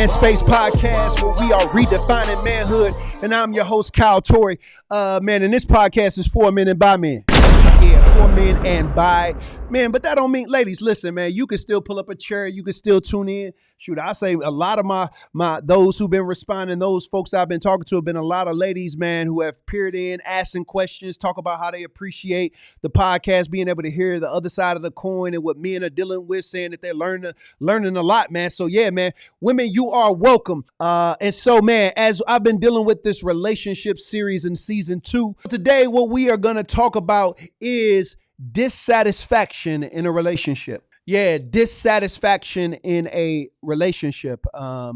Man Space Podcast, where we are redefining manhood, and I'm your host, Kyle Torrey. Man, and this podcast is for men and by men. Yeah, for men and by men, but that don't mean, ladies, listen, man, you can still pull up a chair, you can still tune in. Shoot, I say a lot of my those who've been responding, those folks I've been talking to have been a lot of ladies, man, who have peered in, asking questions, talk about how they appreciate the podcast, being able to hear the other side of the coin and what men are dealing with, saying that they're learning a lot, man. So yeah, man, women, you are welcome. And so, man, as I've been dealing with this relationship series in season 2, today what we are going to talk about is dissatisfaction in a relationship. Yeah, dissatisfaction in a relationship. I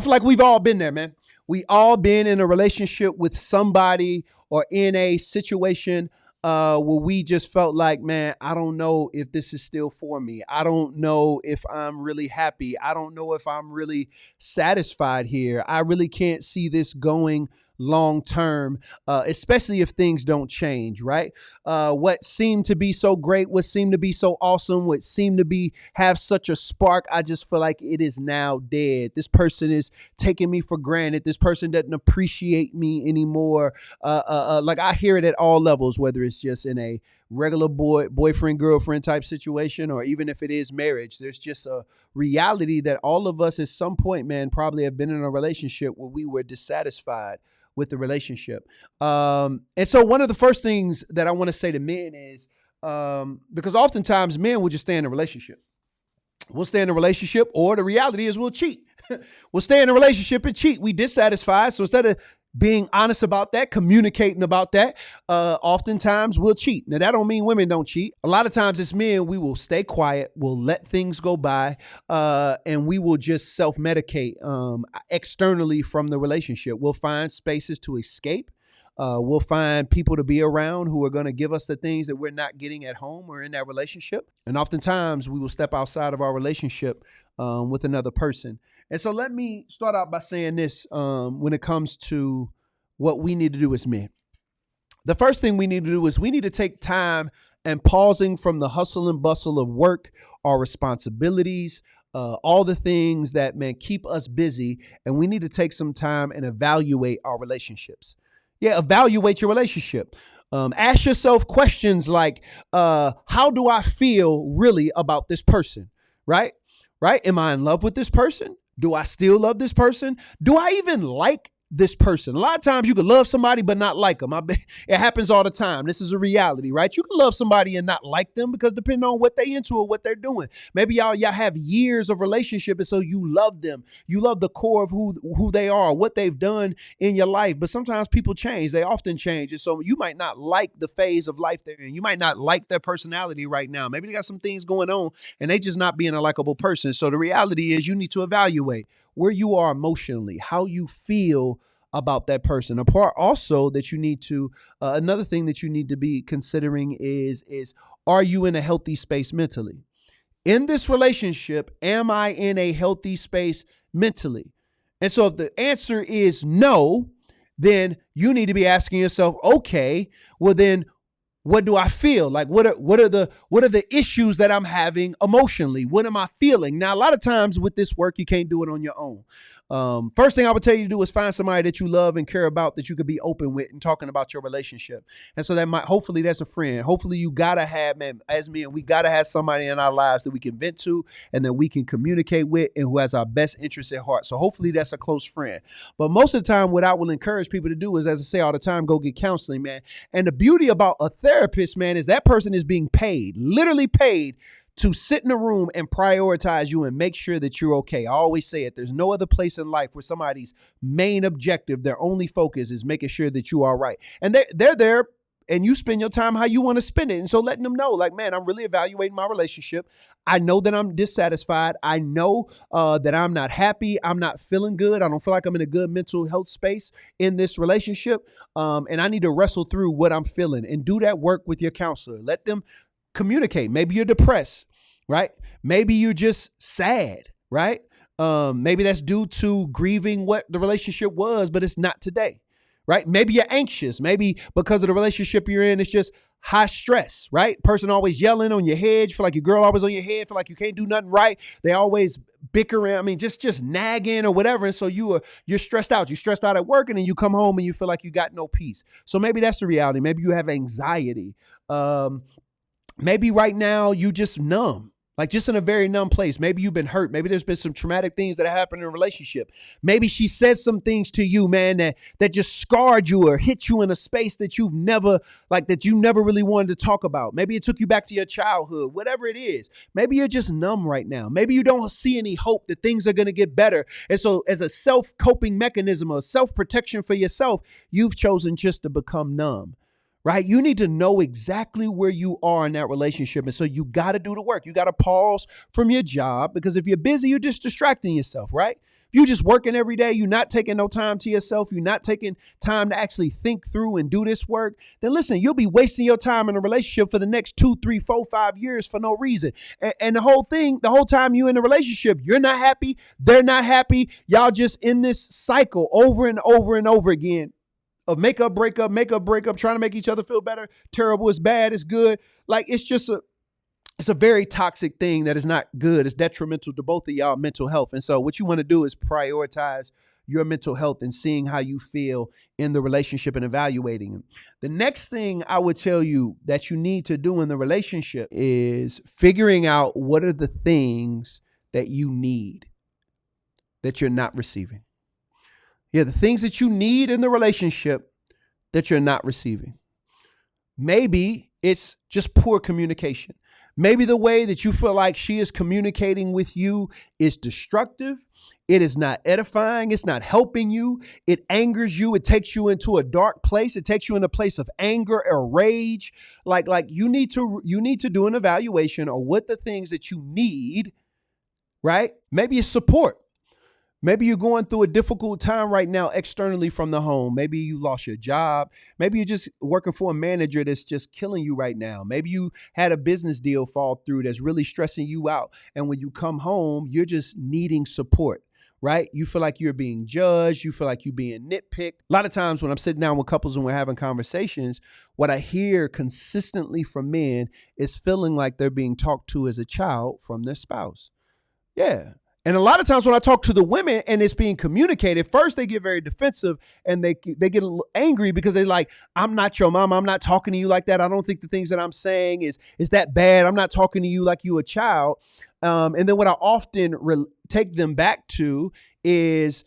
feel like we've all been there, man. We all been in a relationship with somebody or in a situation where we just felt like, man, I don't know if this is still for me. I don't know if I'm really happy. I don't know if I'm really satisfied here. I really can't see this going long term, especially if things don't change, right? What seemed to be so great, what seemed to be so awesome, what seemed to have such a spark, I just feel like it is now dead. This person is taking me for granted. This person doesn't appreciate me anymore. Like I hear it at all levels, whether it's just in a regular boyfriend, girlfriend type situation, or even if it is marriage. There's just a reality that all of us at some point, man, probably have been in a relationship where we were dissatisfied with the relationship. And so one of the first things that I want to say to men is, because oftentimes men will just stay in a relationship. We'll stay in a relationship, or the reality is we'll cheat. We'll stay in a relationship and cheat. We dissatisfied. So instead of being honest about that, communicating about that, oftentimes we'll cheat. Now, that don't mean women don't cheat. A lot of times it's men, we will stay quiet, we'll let things go by, and we will just self-medicate externally from the relationship. We'll find spaces to escape. We'll find people to be around who are going to give us the things that we're not getting at home or in that relationship. And oftentimes we will step outside of our relationship with another person. And so let me start out by saying this when it comes to what we need to do as men. The first thing we need to do is we need to take time and pausing from the hustle and bustle of work, our responsibilities, all the things that, man, keep us busy. And we need to take some time and evaluate our relationships. Yeah, evaluate your relationship. Ask yourself questions like, how do I feel really about this person? Right? Am I in love with this person? Do I still love this person? Do I even like this person? A lot of times you can love somebody but not like them. It happens all the time. This is a reality, right? You can love somebody and not like them because depending on what they into or what they're doing. Maybe y'all have years of relationship, and so you love them. You love the core of who they are, what they've done in your life. But sometimes people change. They often change. And so you might not like the phase of life they're in. You might not like their personality right now. Maybe they got some things going on and they just not being a likable person. So the reality is you need to evaluate where you are emotionally, how you feel about that person. A part also that you need to, another thing that you need to be considering is are you in a healthy space mentally? In this relationship, am I in a healthy space mentally? And so if the answer is no, then you need to be asking yourself, okay, well then what do I feel? Like what are the issues that I'm having emotionally? What am I feeling? Now, a lot of times with this work, you can't do it on your own. First thing I would tell you to do is find somebody that you love and care about, that you could be open with and talking about your relationship. And so hopefully that's a friend. Hopefully you gotta have, man, as men, we gotta have somebody in our lives that we can vent to and that we can communicate with and who has our best interests at heart. So hopefully that's a close friend. But most of the time, what I will encourage people to do is, as I say all the time, go get counseling, man. And the beauty about a therapist, man, is that person is being paid, literally paid, to sit in a room and prioritize you and make sure that you're okay. I always say it. There's no other place in life where somebody's main objective, their only focus is making sure that you are right. And they're there and you spend your time how you want to spend it. And so letting them know, like, man, I'm really evaluating my relationship. I know that I'm dissatisfied. I know that I'm not happy. I'm not feeling good. I don't feel like I'm in a good mental health space in this relationship. And I need to wrestle through what I'm feeling and do that work with your counselor. Let them communicate. Maybe you're depressed, right? Maybe you're just sad, right? Maybe that's due to grieving what the relationship was, but it's not today, right? Maybe you're anxious. Maybe because of the relationship you're in, it's just high stress, right? Person always yelling on your head. You feel like your girl always on your head. Feel like you can't do nothing right. They always bickering. I mean, just nagging or whatever. And so you're stressed out. You're stressed out at work, and then you come home and you feel like you got no peace. So maybe that's the reality. Maybe you have anxiety. Maybe right now you just numb. Like just in a very numb place. Maybe you've been hurt. Maybe there's been some traumatic things that happened in a relationship. Maybe she said some things to you, man, that just scarred you or hit you in a space that you never really wanted to talk about. Maybe it took you back to your childhood, whatever it is. Maybe you're just numb right now. Maybe you don't see any hope that things are going to get better. And so as a self-coping mechanism or self-protection for yourself, you've chosen just to become numb. Right? You need to know exactly where you are in that relationship. And so you got to do the work. You got to pause from your job, because if you're busy, you're just distracting yourself, right? If you're just working every day, you're not taking no time to yourself, you're not taking time to actually think through and do this work, then listen, you'll be wasting your time in a relationship for the next 2, 3, 4, 5 years for no reason. And the whole time you in a relationship, you're not happy, they're not happy. Y'all just in this cycle over and over and over again of make up, break up, trying to make each other feel better. Terrible is bad, is good. Like it's a very toxic thing that is not good. It's detrimental to both of y'all mental health. And so what you want to do is prioritize your mental health and seeing how you feel in the relationship and evaluating it. The next thing I would tell you that you need to do in the relationship is figuring out what are the things that you need that you're not receiving. Yeah, the things that you need in the relationship that you're not receiving. Maybe it's just poor communication. Maybe the way that you feel like she is communicating with you is destructive. It is not edifying. It's not helping you. It angers you. It takes you into a dark place. It takes you in a place of anger or rage. Like you need to do an evaluation of what the things that you need, right? Maybe it's support. Maybe you're going through a difficult time right now externally from the home. Maybe you lost your job. Maybe you're just working for a manager that's just killing you right now. Maybe you had a business deal fall through that's really stressing you out. And when you come home, you're just needing support, right? You feel like you're being judged. You feel like you're being nitpicked. A lot of times when I'm sitting down with couples and we're having conversations, what I hear consistently from men is feeling like they're being talked to as a child from their spouse. Yeah. And a lot of times when I talk to the women and it's being communicated, first they get very defensive and they get a little angry because they're like, I'm not your mom. I'm not talking to you like that. I don't think the things that I'm saying is that bad. I'm not talking to you like you a child. And then what I often take them back to is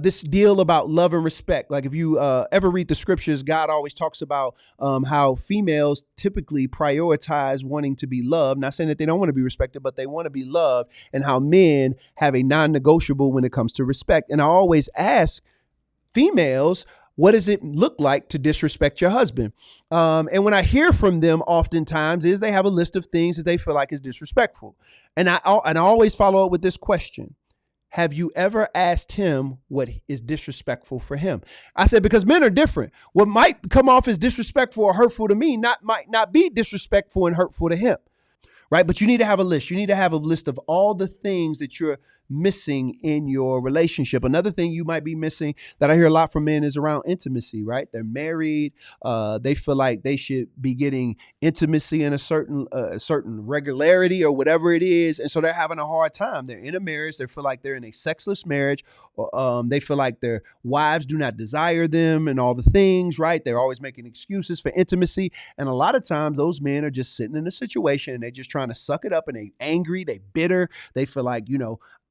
this deal about love and respect. Like if you ever read the scriptures, God always talks about how females typically prioritize wanting to be loved. Not saying that they don't want to be respected, but they want to be loved, and how men have a non-negotiable when it comes to respect. And I always ask females, what does it look like to disrespect your husband? And when I hear from them oftentimes is they have a list of things that they feel like is disrespectful. And I always follow up with this question. Have you ever asked him what is disrespectful for him? I said, because men are different. What might come off as disrespectful or hurtful to me might not be disrespectful and hurtful to him, right? But you need to have a list. You need to have a list of all the things that you're missing in your relationship. Another thing you might be missing that I hear a lot from men is around intimacy, right? They're married. They feel like they should be getting intimacy in a certain regularity or whatever it is. And so they're having a hard time. They're in a marriage. They feel like they're in a sexless marriage. They feel like their wives do not desire them and all the things, right? They're always making excuses for intimacy. And a lot of times those men are just sitting in a situation and they're just trying to suck it up, and they angry, they bitter. They feel like,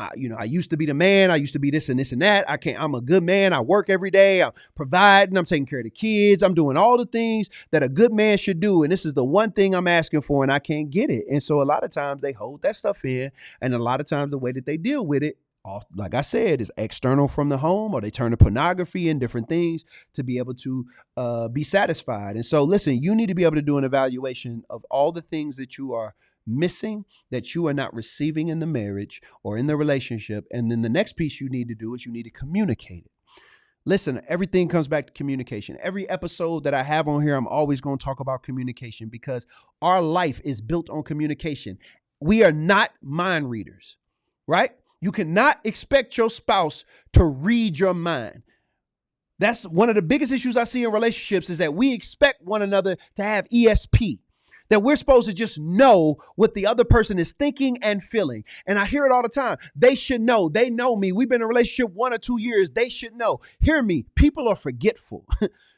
I used to be the man. I used to be this and this and that. I'm a good man. I work every day. I'm providing. I'm taking care of the kids. I'm doing all the things that a good man should do. And this is the one thing I'm asking for, and I can't get it. And so a lot of times they hold that stuff in. And a lot of times the way that they deal with it, like I said, is external from the home, or they turn to pornography and different things to be able to be satisfied. And so listen, you need to be able to do an evaluation of all the things that you are missing, that you are not receiving in the marriage or in the relationship. And then the next piece you need to do is you need to communicate it. Listen, everything comes back to communication. Every episode that I have on here, I'm always going to talk about communication, because our life is built on communication. We are not mind readers, right? You cannot expect your spouse to read your mind. That's one of the biggest issues I see in relationships is that we expect one another to have ESP, that we're supposed to just know what the other person is thinking and feeling. And I hear it all the time. They should know. They know me. We've been in a relationship 1 or 2 years. They should know. Hear me. People are forgetful.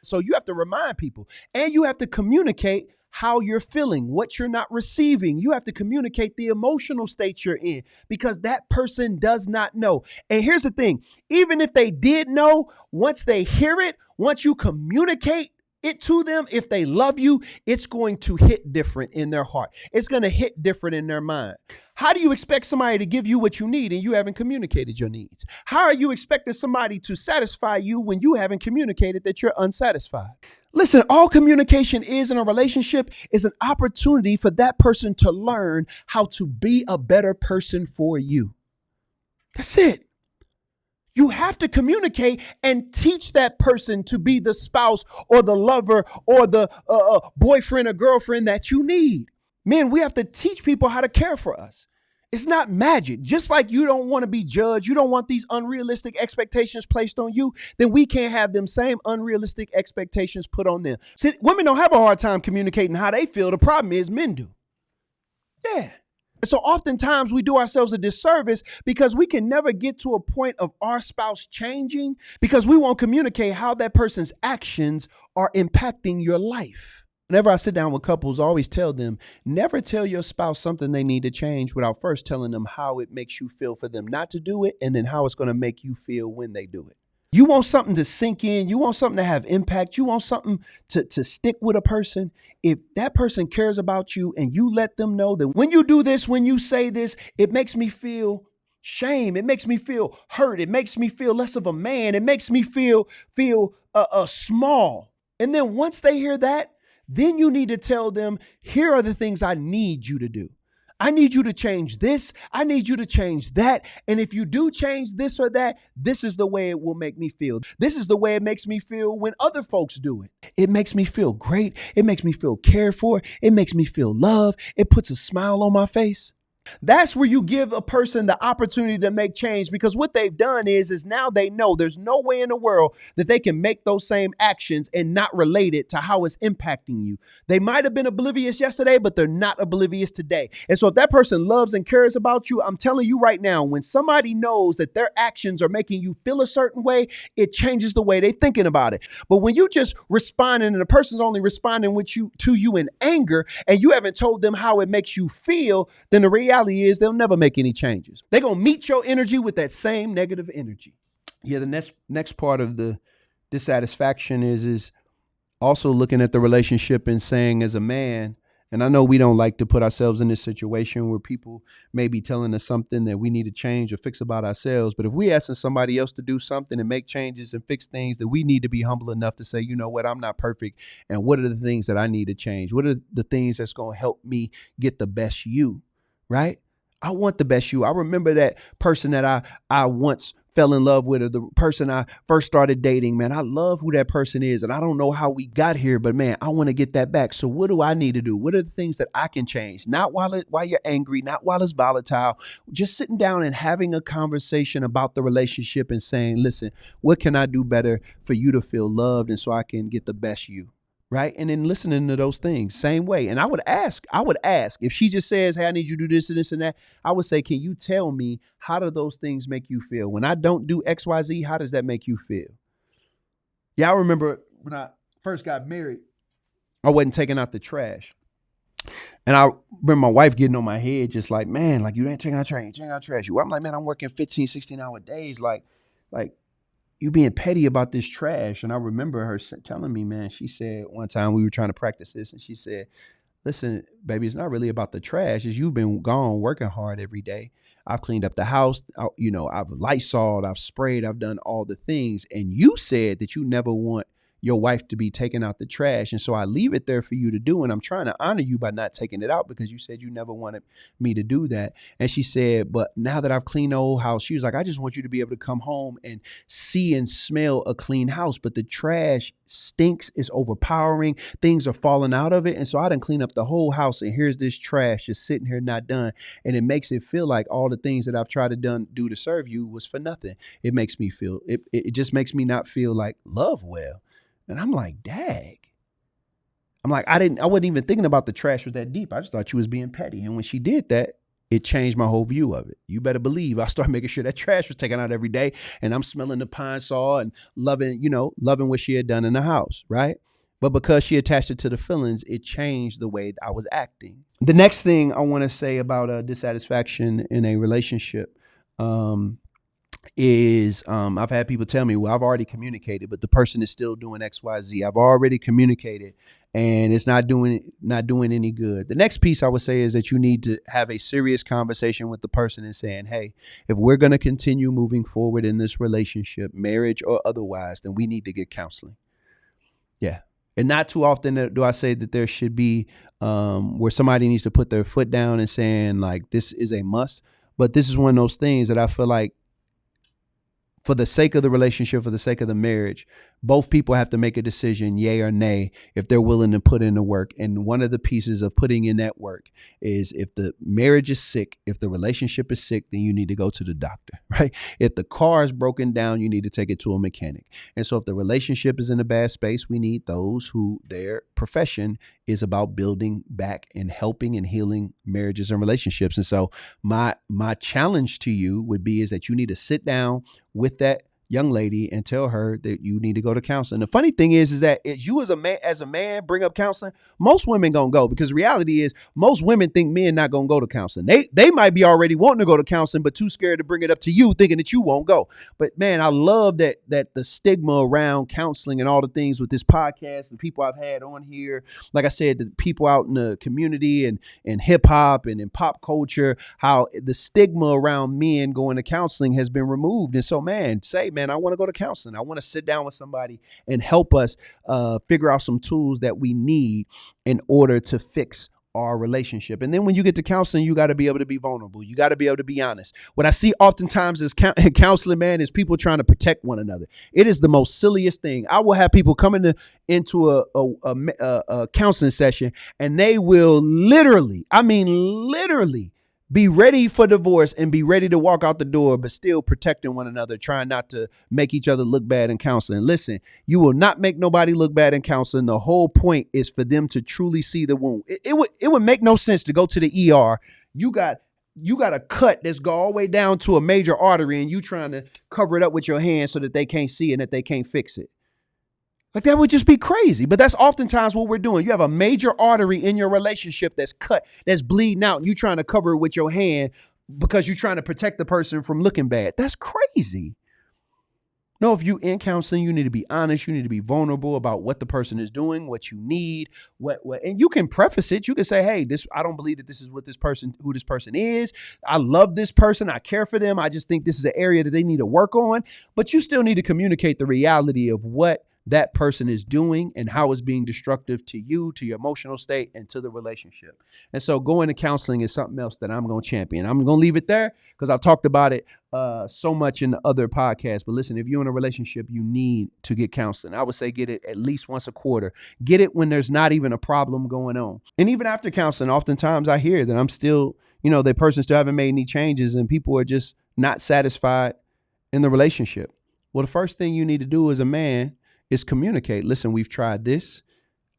So you have to remind people, and you have to communicate how you're feeling, what you're not receiving. You have to communicate the emotional state you're in because that person does not know. And here's the thing, even if they did know, once they hear it, once you communicate it to them, if they love you, it's going to hit different in their heart. It's going to hit different in their mind. How do you expect somebody to give you what you need and you haven't communicated your needs? How are you expecting somebody to satisfy you when you haven't communicated that you're unsatisfied? Listen, all communication is in a relationship is an opportunity for that person to learn how to be a better person for you. That's it. You have to communicate and teach that person to be the spouse or the lover or the boyfriend or girlfriend that you need. Men, we have to teach people how to care for us. It's not magic. Just like you don't want to be judged, you don't want these unrealistic expectations placed on you, then we can't have them same unrealistic expectations put on them. See, women don't have a hard time communicating how they feel. The problem is men do. Yeah. So oftentimes we do ourselves a disservice because we can never get to a point of our spouse changing because we won't communicate how that person's actions are impacting your life. Whenever I sit down with couples, I always tell them, never tell your spouse something they need to change without first telling them how it makes you feel for them not to do it and then how it's going to make you feel when they do it. You want something to sink in. You want something to have impact. You want something to stick with a person. If that person cares about you and you let them know that when you do this, when you say this, it makes me feel shame. It makes me feel hurt. It makes me feel less of a man. It makes me feel small. And then once they hear that, then you need to tell them, here are the things I need you to do. I need you to change this. I need you to change that. And if you do change this or that, this is the way it will make me feel. This is the way it makes me feel when other folks do it. It makes me feel great. It makes me feel cared for. It makes me feel loved. It puts a smile on my face. That's where you give a person the opportunity to make change because what they've done is now they know there's no way in the world that they can make those same actions and not relate it to how it's impacting you. They might have been oblivious yesterday, but they're not oblivious today. And so if that person loves and cares about you, I'm telling you right now, when somebody knows that their actions are making you feel a certain way, it changes the way they're thinking about it. But when you just responding and the person's only responding to you in anger and you haven't told them how it makes you feel, then the reality is they'll never make any changes. They're going to meet your energy with that same negative energy. Yeah, the next part of the dissatisfaction is also looking at the relationship and saying as a man, and I know we don't like to put ourselves in this situation where people may be telling us something that we need to change or fix about ourselves. But if we asking somebody else to do something and make changes and fix things, that we need to be humble enough to say, you know what, I'm not perfect. And what are the things that I need to change? What are the things that's going to help me get the best you? Right? I want the best you. I remember that person that I once fell in love with, or the person I first started dating, man. I love who that person is. And I don't know how we got here, but man, I want to get that back. So what do I need to do? What are the things that I can change? Not while you're angry, not while it's volatile, just sitting down and having a conversation about the relationship and saying, listen, what can I do better for you to feel loved and so I can get the best you? Right. And then listening to those things same way. And I would ask if she just says, hey, I need you to do this and this and that. I would say, can you tell me, how do those things make you feel? When I don't do X, Y, Z, how does that make you feel? Yeah, I remember when I first got married, I wasn't taking out the trash. And I remember my wife getting on my head, just like, man, like you ain't taking out trash, I'm like, man, I'm working 15, 16-hour days. Like, you being petty about this trash. And I remember her telling me, man, she said one time we were trying to practice this and she said, listen, baby, it's not really about the trash. It's you've been gone working hard every day. I've cleaned up the house. I've Lysoled, I've sprayed, I've done all the things. And you said that you never want your wife to be taking out the trash. And so I leave it there for you to do. And I'm trying to honor you by not taking it out because you said you never wanted me to do that. And she said, but now that I've cleaned the whole house, she was like, I just want you to be able to come home and see and smell a clean house. But the trash stinks, it's overpowering. Things are falling out of it. And so I done clean up the whole house. And here's this trash just sitting here not done. And it makes it feel like all the things that I've tried to do to serve you was for nothing. It makes me feel, it just makes me not feel like love well. And I'm like, dag. I'm like, I wasn't even thinking about the trash was that deep. I just thought she was being petty. And when she did that, it changed my whole view of it. You better believe I started making sure that trash was taken out every day. And I'm smelling the pine saw and loving what she had done in the house, right? But because she attached it to the feelings, it changed the way I was acting. The next thing I want to say about dissatisfaction in a relationship is I've had people tell me, well, I've already communicated, but the person is still doing X, Y, Z. I've already communicated and it's not doing any good. The next piece I would say is that you need to have a serious conversation with the person and saying, hey, if we're going to continue moving forward in this relationship, marriage or otherwise, then we need to get counseling. Yeah. And not too often do I say that there should be where somebody needs to put their foot down and saying like, this is a must. But this is one of those things that I feel like for the sake of the relationship, for the sake of the marriage, both people have to make a decision, yay or nay, if they're willing to put in the work. And one of the pieces of putting in that work is if the marriage is sick, if the relationship is sick, then you need to go to the doctor, right? If the car is broken down, you need to take it to a mechanic. And so if the relationship is in a bad space, we need those who their profession is about building back and helping and healing marriages and relationships. And so my challenge to you would be is that you need to sit down with that young lady and tell her that you need to go to counseling. The funny thing is that if you as a man bring up counseling, most women gonna go, because the reality is most women think men not gonna go to counseling. They might be already wanting to go to counseling, but too scared to bring it up to you, thinking that you won't go. But man, I love that the stigma around counseling and all the things with this podcast, the people I've had on here, like I said, the people out in the community and hip hop and in pop culture, how the stigma around men going to counseling has been removed. And so, man, I want to go to counseling. I want to sit down with somebody and help us figure out some tools that we need in order to fix our relationship. And then when you get to counseling, you got to be able to be vulnerable. You got to be able to be honest. What I see oftentimes is counseling, man, is people trying to protect one another. It is the most silliest thing. I will have people come into a counseling session and they will literally be ready for divorce and be ready to walk out the door, but still protecting one another, trying not to make each other look bad in counseling. Listen, you will not make nobody look bad in counseling. The whole point is for them to truly see the wound. It would make no sense to go to the ER. You got a cut that's go all the way down to a major artery and you trying to cover it up with your hand so that they can't see and that they can't fix it. Like that would just be crazy. But that's oftentimes what we're doing. You have a major artery in your relationship that's cut, that's bleeding out, and you trying to cover it with your hand because you're trying to protect the person from looking bad. That's crazy. No, if you in counseling, you need to be honest. You need to be vulnerable about what the person is doing, what you need, and you can preface it. You can say, hey, I don't believe that this is who this person is. I love this person. I care for them. I just think this is an area that they need to work on. But you still need to communicate the reality of what that person is doing and how it's being destructive to you, to your emotional state, and to the relationship. And so going to counseling is something else that I'm going to champion. I'm going to leave it there because I've talked about it so much in the other podcasts. But listen, if you're in a relationship, you need to get counseling. I would say get it at least once a quarter. Get it when there's not even a problem going on. And even after counseling, oftentimes I hear that I'm still, the person still haven't made any changes and people are just not satisfied in the relationship. Well, the first thing you need to do as a man is communicate. Listen, we've tried this.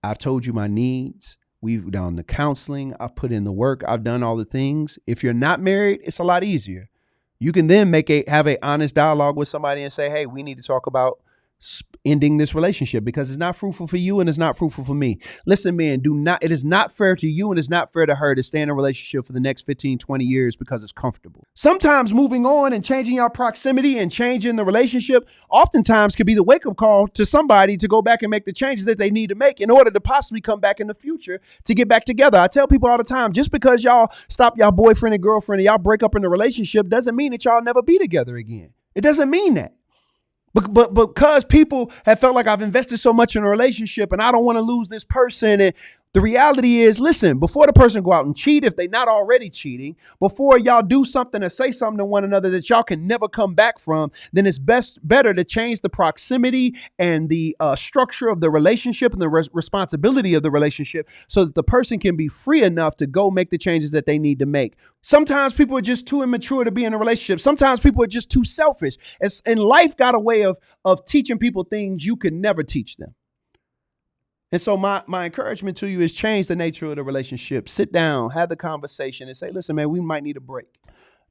I've told you my needs. We've done the counseling. I've put in the work. I've done all the things. If you're not married, it's a lot easier. You can then have a honest dialogue with somebody and say, hey, we need to talk about ending this relationship because it's not fruitful for you and it's not fruitful for me. Listen, man, it is not fair to you and it's not fair to her to stay in a relationship for the next 15, 20 years because it's comfortable. Sometimes moving on and changing our proximity and changing the relationship oftentimes could be the wake-up call to somebody to go back and make the changes that they need to make in order to possibly come back in the future to get back together. I tell people all the time, just because y'all stop y'all boyfriend and girlfriend and y'all break up in a relationship doesn't mean that y'all never be together again. It doesn't mean that. But because people have felt like I've invested so much in a relationship and I don't want to lose this person. And the reality is, listen, before the person go out and cheat, if they're not already cheating, before y'all do something or say something to one another that y'all can never come back from, then it's better to change the proximity and the structure of the relationship and the responsibility of the relationship so that the person can be free enough to go make the changes that they need to make. Sometimes people are just too immature to be in a relationship. Sometimes people are just too selfish. And life got a way of teaching people things you can never teach them. And so my encouragement to you is change the nature of the relationship. Sit down, have the conversation and say, listen, man, we might need a break.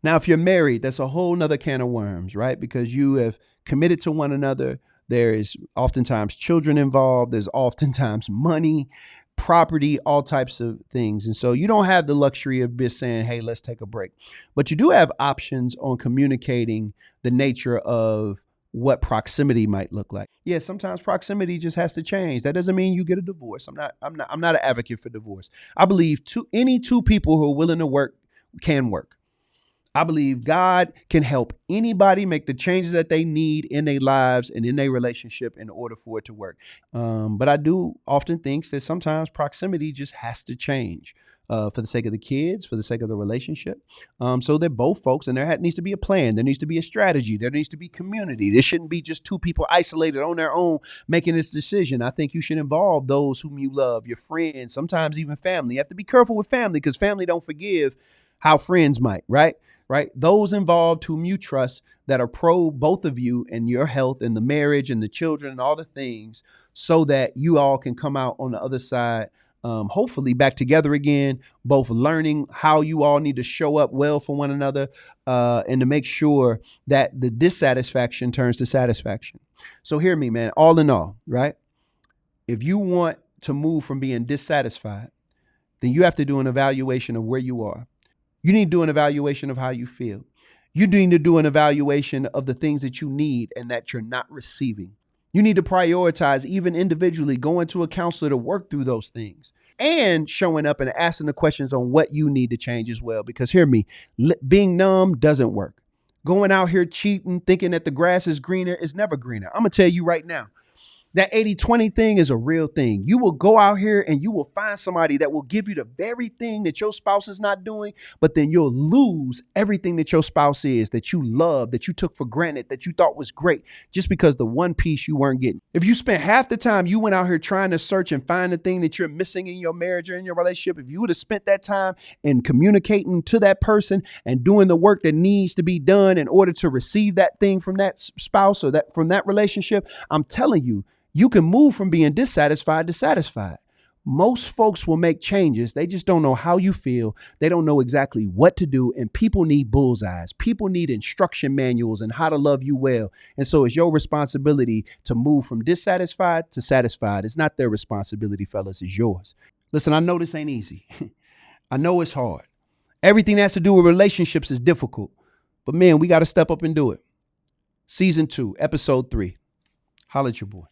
Now, if you're married, that's a whole nother can of worms, right? Because you have committed to one another. There is oftentimes children involved. There's oftentimes money, property, all types of things. And so you don't have the luxury of just saying, hey, let's take a break. But you do have options on communicating the nature of what proximity might look like. Yeah, sometimes proximity just has to change. That doesn't mean you get a divorce. I'm not an advocate for divorce. I believe any two people who are willing to work can work. I believe God can help anybody make the changes that they need in their lives and in their relationship in order for it to work. But I do often think that sometimes proximity just has to change for the sake of the kids, for the sake of the relationship. So that both folks, and there needs to be a plan. There needs to be a strategy. There needs to be community. There shouldn't be just two people isolated on their own making this decision. I think you should involve those whom you love, your friends, sometimes even family. You have to be careful with family because family don't forgive how friends might, right? Right. Those involved whom you trust that are pro both of you and your health and the marriage and the children and all the things so that you all can come out on the other side, hopefully back together again, both learning how you all need to show up well for one another and to make sure that the dissatisfaction turns to satisfaction. So hear me, man, all in all, right? If you want to move from being dissatisfied, then you have to do an evaluation of where you are. You need to do an evaluation of how you feel. You need to do an evaluation of the things that you need and that you're not receiving. You need to prioritize, even individually, going to a counselor to work through those things and showing up and asking the questions on what you need to change as well. Because hear me, being numb doesn't work. Going out here cheating, thinking that the grass is greener is never greener. I'm going to tell you right now. That 80-20 thing is a real thing. You will go out here and you will find somebody that will give you the very thing that your spouse is not doing, but then you'll lose everything that your spouse is, that you love, that you took for granted, that you thought was great, just because the one piece you weren't getting. If you spent half the time you went out here trying to search and find the thing that you're missing in your marriage or in your relationship, if you would have spent that time in communicating to that person and doing the work that needs to be done in order to receive that thing from that spouse or that from that relationship, I'm telling you, you can move from being dissatisfied to satisfied. Most folks will make changes. They just don't know how you feel. They don't know exactly what to do. And people need bullseyes. People need instruction manuals and how to love you well. And so it's your responsibility to move from dissatisfied to satisfied. It's not their responsibility, fellas. It's yours. Listen, I know this ain't easy. I know it's hard. Everything that has to do with relationships is difficult. But man, we got to step up and do it. Season 2, episode 3. Holla at your boy.